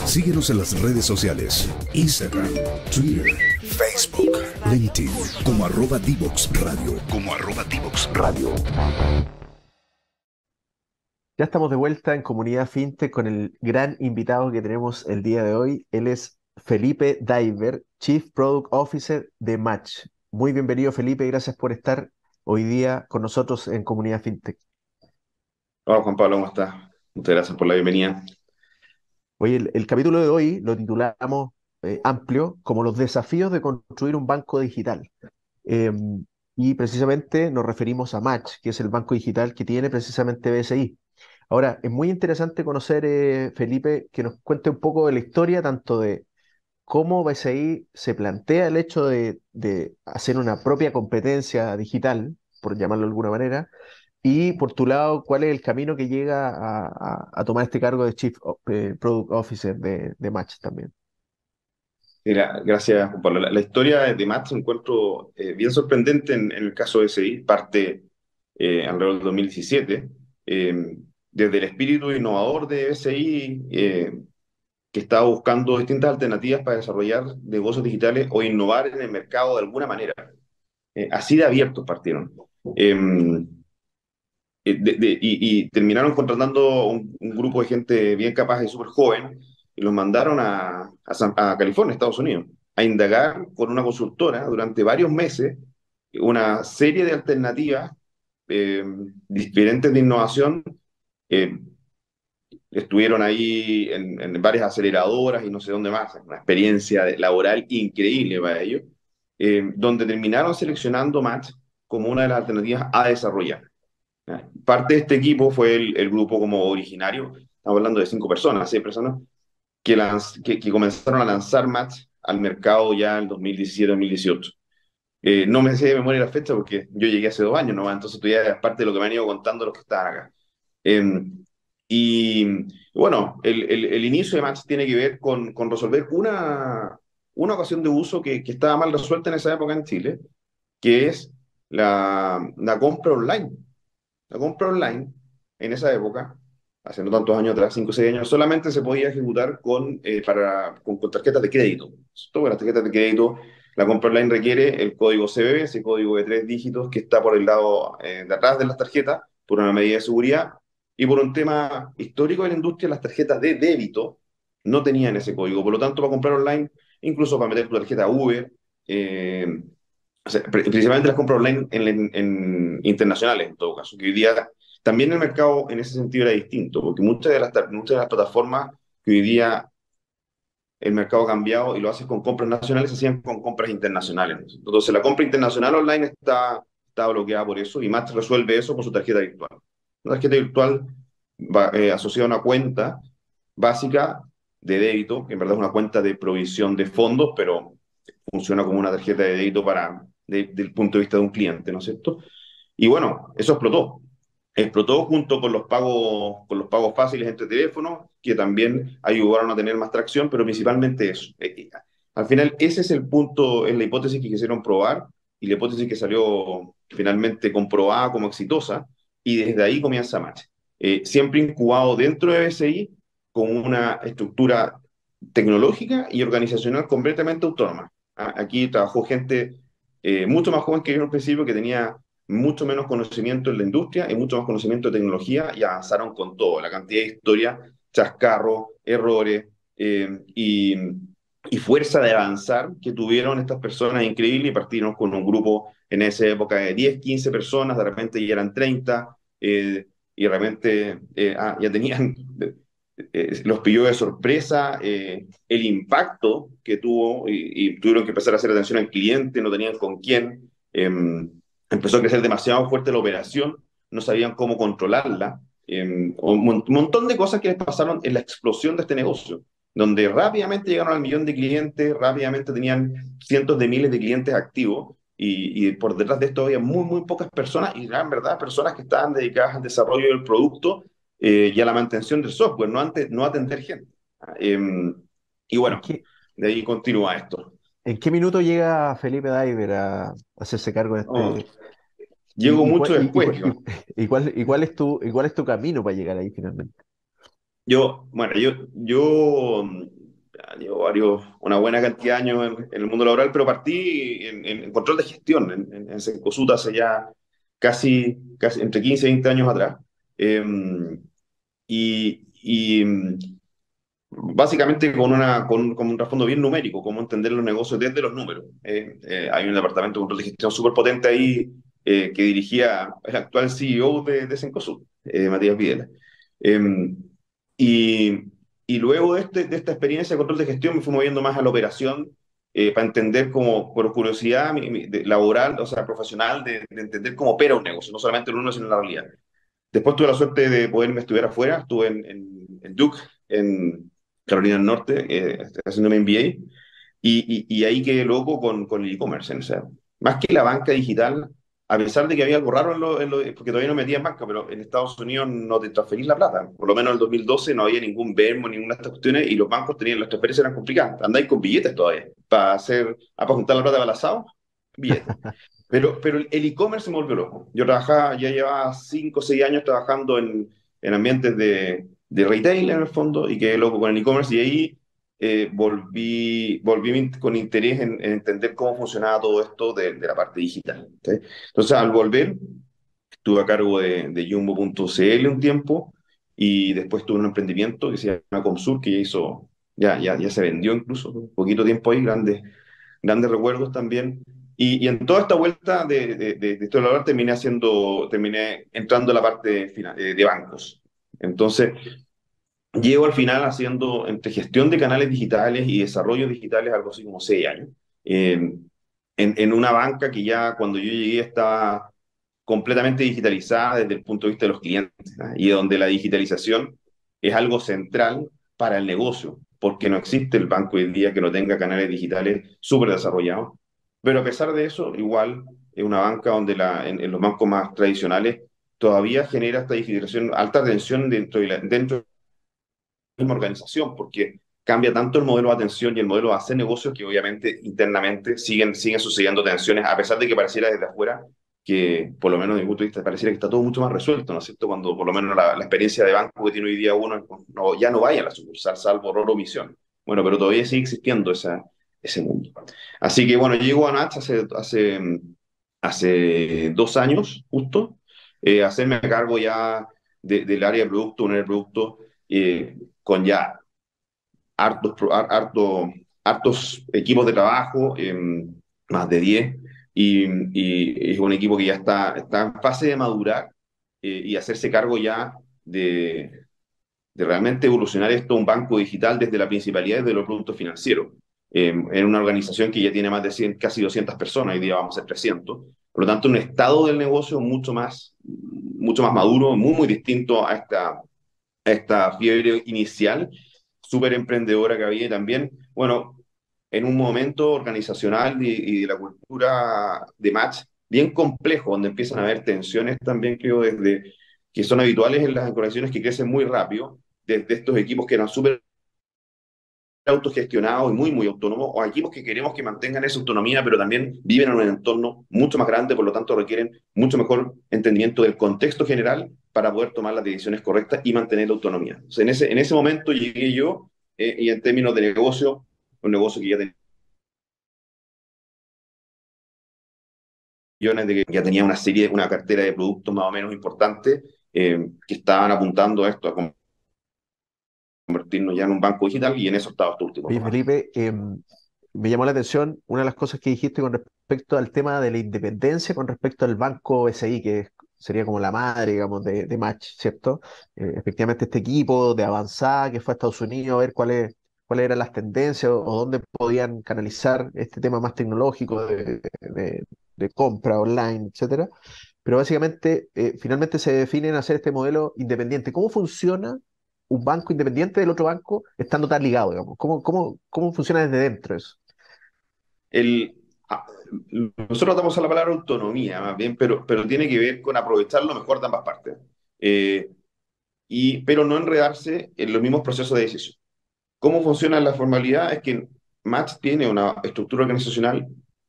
Síguenos en las redes sociales, Instagram, Twitter, Facebook, LinkedIn, como @Divox Radio, Ya estamos de vuelta en Comunidad FinTech con el gran invitado que tenemos el día de hoy. Él es Felipe Diver, Chief Product Officer de Match. Muy bienvenido, Felipe. Gracias por estar hoy día con nosotros en Comunidad FinTech. Hola Juan Pablo, ¿cómo estás? Muchas gracias por la bienvenida. Oye, el capítulo de hoy lo titulamos amplio como los desafíos de construir un banco digital. Eh, y precisamente nos referimos a Match, que es el banco digital que tiene precisamente BCI. Ahora, es muy interesante conocer, Felipe, que nos cuente un poco de la historia, tanto de cómo BCI se plantea el hecho de hacer una propia competencia digital, por llamarlo de alguna manera, y por tu lado, cuál es el camino que llega a tomar este cargo de Product Officer de Match también. Mira, gracias Juan Pablo. La historia de Match encuentro bien sorprendente en el caso de SI, parte alrededor del 2017, desde el espíritu innovador de SI, que estaba buscando distintas alternativas para desarrollar negocios digitales o innovar en el mercado de alguna manera. Así de abiertos partieron. Eh, y terminaron contratando un grupo de gente bien capaz y súper joven y los mandaron a California, Estados Unidos, a indagar con una consultora durante varios meses una serie de alternativas eh, diferentes de innovación. eh, Estuvieron ahí en varias aceleradoras y no sé dónde más, una experiencia laboral increíble para ellos, donde terminaron seleccionando Match como una de las alternativas a desarrollar. Parte de este equipo fue el grupo como originario, estamos hablando de 5 personas, 6 personas, que comenzaron a lanzar Match al mercado ya en 2017-2018. No me sé de memoria la fecha porque yo llegué hace 2 años, ¿no? Entonces tú ya es parte de lo que me han ido contando los que están acá. Eh, y bueno, el inicio de Match tiene que ver con resolver una ocasión de uso que estaba mal resuelta en esa época en Chile, que es la compra online. La compra online, en esa época, hace no tantos años atrás, 5 o 6 años, solamente se podía ejecutar con tarjetas de crédito. Todas las tarjetas de crédito, la compra online requiere el código CBB, ese código de 3 dígitos que está por el lado de atrás de las tarjetas, por una medida de seguridad, y por un tema histórico de la industria, las tarjetas de débito no tenían ese código. Por lo tanto, para comprar online, incluso para meter tu tarjeta Uber, o sea, principalmente las compras online en internacionales, en todo caso, que hoy día también el mercado en ese sentido era distinto, porque muchas de las plataformas que hoy día el mercado ha cambiado y lo haces con compras nacionales, se hacían con compras internacionales, ¿no? Entonces la compra internacional online está bloqueada por eso y Match resuelve eso con su tarjeta virtual. Una tarjeta virtual asociada a una cuenta básica de débito, que en verdad es una cuenta de provisión de fondos, pero funciona como una tarjeta de débito desde el punto de vista de un cliente, ¿no es cierto? Y bueno, eso explotó. Explotó junto con los pagos fáciles entre teléfonos, que también ayudaron a tener más tracción, pero principalmente eso. Al final, ese es el punto, es la hipótesis que quisieron probar y la hipótesis que salió finalmente comprobada como exitosa, y desde ahí comienza Match. Siempre incubado dentro de BCI con una estructura tecnológica y organizacional completamente autónoma. Aquí trabajó gente mucho más joven que yo en un principio, que tenía mucho menos conocimiento en la industria y mucho más conocimiento de tecnología, y avanzaron con todo, la cantidad de historia, chascarros, errores y fuerza de avanzar que tuvieron estas personas increíble, y partieron con un grupo en esa época de 10 15 personas, de repente ya eran 30, y de repente ya tenían, los pilló de sorpresa el impacto que tuvo, y tuvieron que empezar a hacer atención al cliente, no tenían con quién. Empezó a crecer demasiado fuerte la operación, no sabían cómo controlarla, un montón de cosas que les pasaron en la explosión de este negocio, donde rápidamente llegaron al millón de clientes, rápidamente tenían cientos de miles de clientes activos, y por detrás de esto había muy, muy pocas personas, y eran, en verdad, personas que estaban dedicadas al desarrollo del producto y a la mantención del software, no a atender gente. Eh, y ¿En bueno, qué, de ahí continúa esto. en qué minuto llega Felipe Diver a hacerse cargo de Oh, este? llego mucho después, Y cuál es tu camino para llegar ahí finalmente? bueno, yo llevo una buena cantidad de años en el mundo laboral, pero partí en control de gestión en Cencosud hace ya casi entre 15 y 20 años atrás. Eh, y básicamente con un trasfondo bien numérico, cómo entender los negocios desde los números. Hay un departamento de control de gestión súper potente ahí que dirigía el actual CEO de Cencosud, Matías Videla. Eh, y, y luego de esta experiencia de control de gestión me fui moviendo más a la operación para entender como, por curiosidad laboral, o sea, profesional, de entender cómo opera un negocio, no solamente el uno, sino la realidad. Después tuve la suerte de poderme estudiar afuera, estuve en Duke, en Carolina del Norte, haciendo mi MBA, y ahí quedé loco con el e-commerce. O sea, más que la banca digital, a pesar de que había algo raro porque todavía no metía en banca, pero en Estados Unidos no te transferís la plata. Por lo menos en el 2012 no había ningún Venmo, ninguna de estas cuestiones, y los bancos tenían, las transferencias eran complicadas. Andáis con billetes todavía, para juntar la plata para el asado, billetes. Pero el e-commerce me volvió loco. Yo trabajaba, ya llevaba 5 o 6 años trabajando en ambientes de retail en el fondo y quedé loco con el e-commerce y ahí volví con interés en entender cómo funcionaba todo esto de la parte digital. ¿Sí? Entonces, al volver, estuve a cargo de Jumbo.cl un tiempo y después tuve un emprendimiento que se llama Comsur, que ya se vendió incluso, un poquito tiempo ahí, grandes recuerdos también. Y en toda esta vuelta de esto de terminé entrando a la parte de bancos. Entonces, llevo al final haciendo entre gestión de canales digitales y desarrollo digitales algo así como 6 años. Eh, en una banca que ya cuando yo llegué estaba completamente digitalizada desde el punto de vista de los clientes, ¿no? Y donde la digitalización es algo central para el negocio, porque no existe el banco hoy en día que no tenga canales digitales súper desarrollados. Pero a pesar de eso, igual es una banca donde en los bancos más tradicionales todavía genera esta digitalización, alta tensión dentro de la misma organización, porque cambia tanto el modelo de atención y el modelo de hacer negocios que obviamente internamente siguen sucediendo tensiones, a pesar de que pareciera desde afuera que, por lo menos desde mi punto de vista, pareciera que está todo mucho más resuelto, ¿no es cierto? Cuando por lo menos la experiencia de banco que tiene hoy día uno ya no vaya a la sucursal, salvo error o omisión. Bueno, pero todavía sigue existiendo ese mundo. Así que bueno, llego a Natch hace 2 años, justo, hacerme cargo ya del área de producto, un área de producto con ya hartos equipos de trabajo, más de 10, y es un equipo que ya está en fase de madurar y hacerse cargo ya de realmente evolucionar esto a un banco digital desde la principalidad de los productos financieros. En una organización que ya tiene más de 100, casi 200 personas, hoy día vamos a ser 300. Por lo tanto, un estado del negocio mucho más maduro, muy distinto a esta fiebre inicial, súper emprendedora que había y también, bueno, en un momento organizacional y de la cultura de match bien complejo, donde empiezan a haber tensiones también, creo, desde que son habituales en las organizaciones que crecen muy rápido, desde estos equipos que eran súper autogestionados y muy autónomos, o equipos que queremos que mantengan esa autonomía, pero también viven en un entorno mucho más grande, por lo tanto requieren mucho mejor entendimiento del contexto general para poder tomar las decisiones correctas y mantener la autonomía. O sea, en ese momento llegué yo, y en términos de negocio, un negocio que ya tenía millones, de que ya tenía una cartera de productos más o menos importante, que estaban apuntando a esto, a convertirnos ya en un banco digital, y en eso estaba estos últimos Oye, 2 años. Felipe, me llamó la atención una de las cosas que dijiste con respecto al tema de la independencia con respecto al banco SI, sería como la madre, digamos, de Match, ¿cierto? Efectivamente, este equipo de avanzada que fue a Estados Unidos a ver cuáles eran las tendencias o dónde podían canalizar este tema más tecnológico de compra online, etcétera. Pero básicamente, finalmente se definen hacer este modelo independiente. ¿Cómo funciona un banco independiente del otro banco estando tan ligado, digamos? ¿Cómo funciona desde dentro eso? El, a- Nosotros damos a la palabra autonomía, más bien, pero tiene que ver con aprovechar lo mejor de ambas partes. Eh, pero no enredarse en los mismos procesos de decisión. ¿Cómo funciona la formalidad? Es que Match tiene una estructura organizacional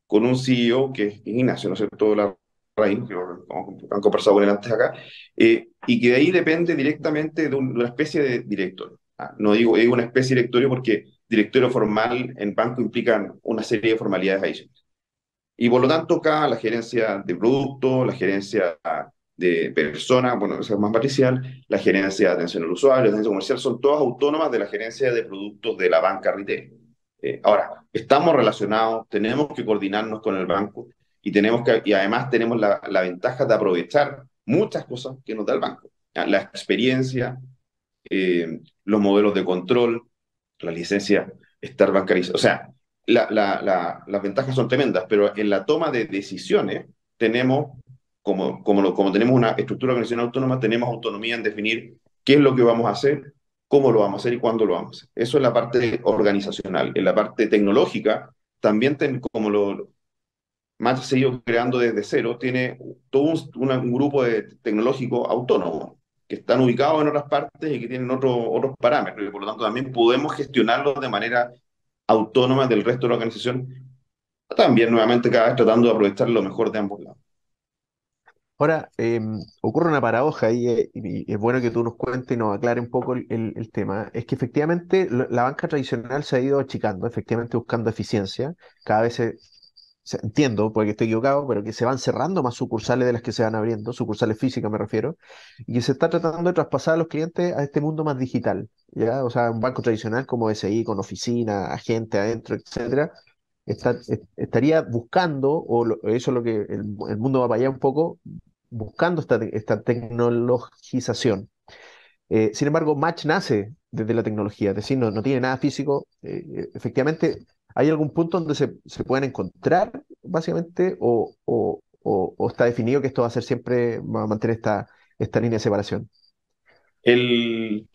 con un CEO que es Ignacio, ¿no es cierto? Larraín, que han conversado con él antes acá, y que de ahí depende directamente de una especie de director. No digo una especie de directorio porque directorio formal en banco implica una serie de formalidades adicionales. Y por lo tanto, acá la gerencia de producto, la gerencia de personas, bueno, esa es más matricial, la gerencia de atención al usuario, la gerencia comercial, son todas autónomas de la gerencia de productos de la banca retail. Ahora, estamos relacionados, tenemos que coordinarnos con el banco y además tenemos la ventaja de aprovechar muchas cosas que nos da el banco. La experiencia, los modelos de control, la licencia estar bancarizada. O sea, las ventajas son tremendas, pero en la toma de decisiones tenemos, como tenemos una estructura organizacional autónoma, tenemos autonomía en definir qué es lo que vamos a hacer, cómo lo vamos a hacer y cuándo lo vamos a hacer. Eso es la parte organizacional. En la parte tecnológica, también como Match se ha ido creando desde cero, tiene todo un grupo de tecnológicos autónomos que están ubicados en otras partes y que tienen otros parámetros, y por lo tanto también podemos gestionarlos de manera autónoma del resto de la organización, también nuevamente cada vez tratando de aprovechar lo mejor de ambos lados. Ahora, ocurre una paradoja y es bueno que tú nos cuentes y nos aclare un poco el tema. Es que efectivamente la banca tradicional se ha ido achicando, efectivamente buscando eficiencia. Cada vez entiendo, porque estoy equivocado, pero que se van cerrando más sucursales de las que se van abriendo, sucursales físicas me refiero, y que se está tratando de traspasar a los clientes a este mundo más digital, ¿ya? O sea, un banco tradicional como SI, con oficina, agente adentro, etcétera, estaría buscando, eso es lo que el mundo va para allá un poco, buscando esta tecnologización. Sin embargo, Match nace desde la tecnología, es decir, no tiene nada físico. Efectivamente, ¿hay algún punto donde se pueden encontrar, básicamente, o está definido que esto va a ser siempre, va a mantener esta línea de separación?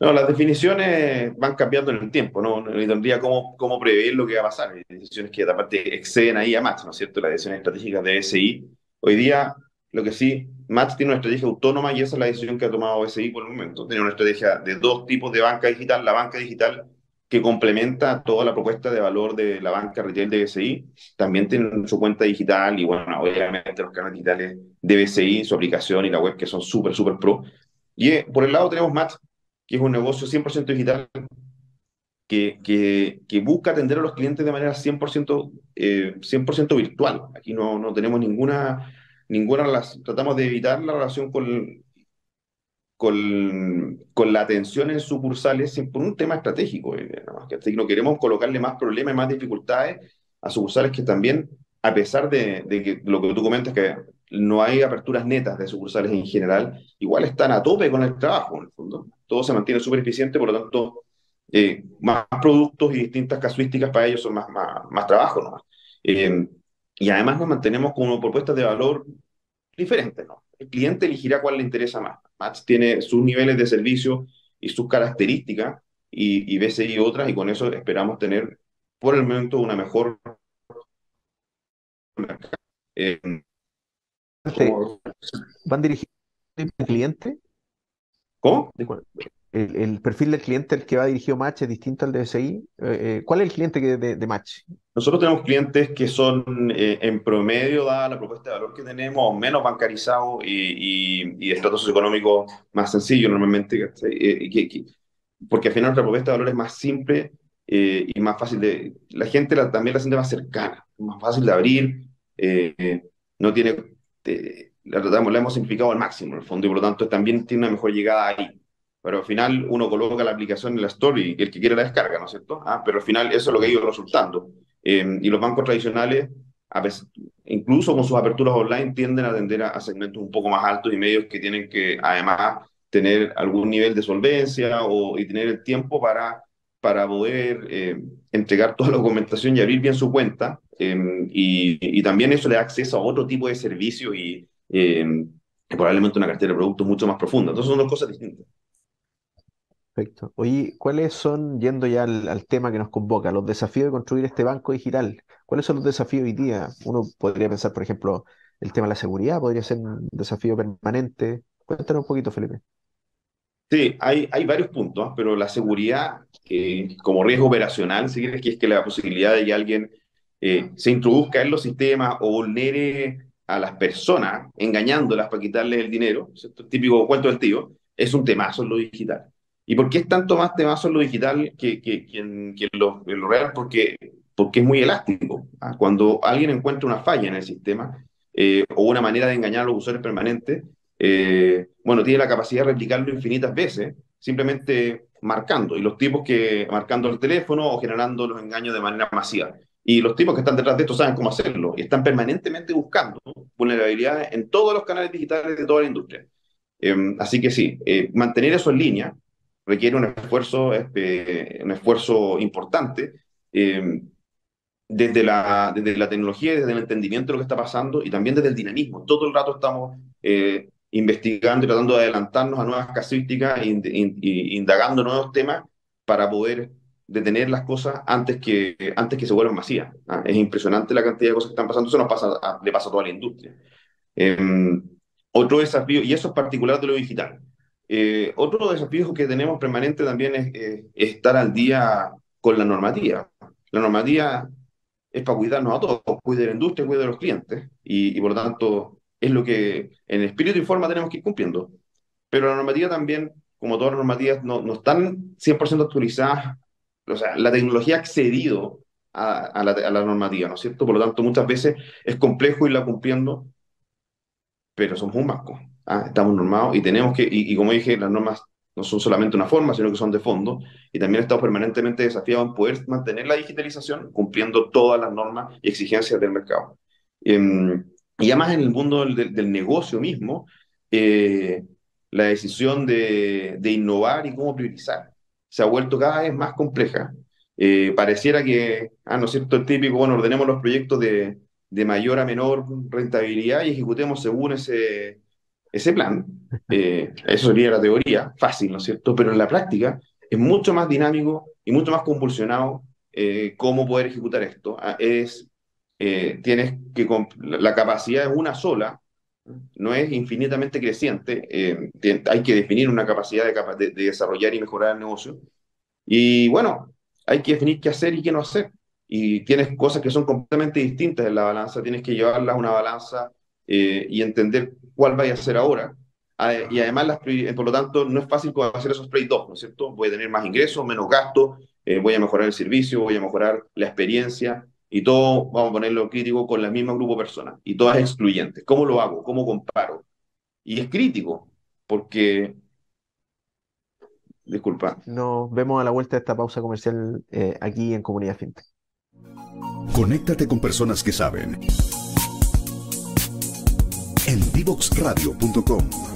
No, las definiciones van cambiando en el tiempo, ¿no? No tendría cómo prever lo que va a pasar. Hay decisiones que aparte exceden ahí a Match, ¿no es cierto? Las decisiones estratégicas de SI. Hoy día, lo que sí, Match tiene una estrategia autónoma y esa es la decisión que ha tomado SI por el momento. Tiene una estrategia de dos tipos de banca digital. La banca digital que complementa toda la propuesta de valor de la banca retail de BCI. También tiene su cuenta digital y, bueno, obviamente los canales digitales de BCI, su aplicación y la web que son súper pro. Y por el lado tenemos Match, que es un negocio 100% digital, que busca atender a los clientes de manera 100% virtual. Aquí no tenemos ninguna relación, tratamos de evitar la relación con la atención en sucursales por un tema estratégico. Nada más, que no queremos colocarle más problemas y más dificultades a sucursales que también, a pesar de que lo que tú comentas, que no hay aperturas netas de sucursales en general, igual están a tope con el trabajo, en el fondo. Todo se mantiene súper eficiente, por lo tanto, más productos y distintas casuísticas para ellos son más trabajo, ¿no? Eh, y además nos mantenemos con propuestas de valor diferente, ¿no? El cliente elegirá cuál le interesa más. Match tiene sus niveles de servicio y sus características y BCI otras, y con eso esperamos tener por el momento una mejor. eh, Este, ¿Cómo? ¿Van dirigidos al cliente? ¿Cómo? El perfil del cliente al que va dirigido Match es distinto al de SI. ¿Cuál es el cliente de Match? Nosotros tenemos clientes que son en promedio, dada la propuesta de valor que tenemos, menos bancarizados y de estratos socioeconómicos más sencillos normalmente, ¿cachai? Porque al final nuestra propuesta de valor es más simple y más fácil de. La gente también la siente más cercana, más fácil de abrir, no tiene. La hemos simplificado al máximo en el fondo y por lo tanto también tiene una mejor llegada ahí. Pero al final uno coloca la aplicación en la store y el que quiere la descarga, ¿no es cierto? Pero al final eso es lo que ha ido resultando. Y los bancos tradicionales, incluso con sus aperturas online, tienden a atender a segmentos un poco más altos y medios que tienen que, además, tener algún nivel de solvencia y tener el tiempo para poder entregar toda la documentación y abrir bien su cuenta. Y también eso le da acceso a otro tipo de servicios y probablemente una cartera de productos mucho más profunda. Entonces son dos cosas distintas. Perfecto. Oye, ¿cuáles son, yendo ya al tema que nos convoca, los desafíos de construir este banco digital? ¿Cuáles son los desafíos hoy día? Uno podría pensar, por ejemplo, el tema de la seguridad podría ser un desafío permanente. Cuéntanos un poquito, Felipe. Sí, hay varios puntos, pero la seguridad como riesgo operacional, si quieres, que es que la posibilidad de que alguien se introduzca en los sistemas o vulnere a las personas, engañándolas para quitarles el dinero, ¿cierto? El típico cuento del tío, es un temazo en lo digital. ¿Y por qué es tanto más temazo en lo digital en lo real? Porque es muy elástico. ¿Ah? Cuando alguien encuentra una falla en el sistema o una manera de engañar a los usuarios permanente, bueno, tiene la capacidad de replicarlo infinitas veces, simplemente marcando, y los tipos que marcando el teléfono o generando los engaños de manera masiva. Y los tipos que están detrás de esto saben cómo hacerlo y están permanentemente buscando vulnerabilidades en todos los canales digitales de toda la industria. Así que sí, mantener eso en línea requiere un esfuerzo importante eh, desde la tecnología, desde el entendimiento de lo que está pasando y también desde el dinamismo. Todo el rato estamos investigando y tratando de adelantarnos a nuevas casuísticas e indagando nuevos temas para poder detener las cosas antes que se vuelvan masivas. ¿Ah? Es impresionante la cantidad de cosas que están pasando. Eso le pasa a toda la industria. Eh, Otro desafío, y eso es particular de lo digital. Otro desafío que tenemos permanente también es estar al día con la normativa. La normativa es para cuidarnos a todos, cuide de la industria, cuide de los clientes, y por lo tanto es lo que en espíritu y forma tenemos que ir cumpliendo. Pero la normativa también, como todas las normativas, no están 100% actualizadas. O sea, la tecnología ha accedido a la normativa, ¿no es cierto? Por lo tanto, muchas veces es complejo irla cumpliendo, pero somos un banco. ¿Ah? Estamos normados y tenemos que, y como dije, las normas no son solamente una forma, sino que son de fondo, y también estamos permanentemente desafiados en poder mantener la digitalización cumpliendo todas las normas y exigencias del mercado. Y además en el mundo del negocio mismo, eh, la decisión de innovar y cómo priorizar se ha vuelto cada vez más compleja. Pareciera que, ¿no es cierto? El típico, bueno, ordenemos los proyectos de mayor a menor rentabilidad y ejecutemos según ese plan. Eso sería la teoría, fácil, ¿no es cierto? Pero en la práctica es mucho más dinámico y mucho más convulsionado cómo poder ejecutar esto. Tienes que, la capacidad es una sola, no es infinitamente creciente, hay que definir una capacidad de desarrollar y mejorar el negocio. Y bueno, hay que definir qué hacer y qué no hacer. Y tienes cosas que son completamente distintas en la balanza, tienes que llevarlas a una balanza y entender cuál vaya a hacer ahora. Y además, por lo tanto, no es fácil hacer esos trade-offs, ¿no es cierto? Voy a tener más ingresos, menos gastos, voy a mejorar el servicio, voy a mejorar la experiencia y todo, vamos a ponerlo crítico, con el mismo grupo de personas y todas excluyentes. ¿Cómo lo hago? ¿Cómo comparo? Y es crítico porque, disculpa. Nos vemos a la vuelta de esta pausa comercial aquí en Comunidad FinTech. Conéctate con personas que saben en divoxradio.com.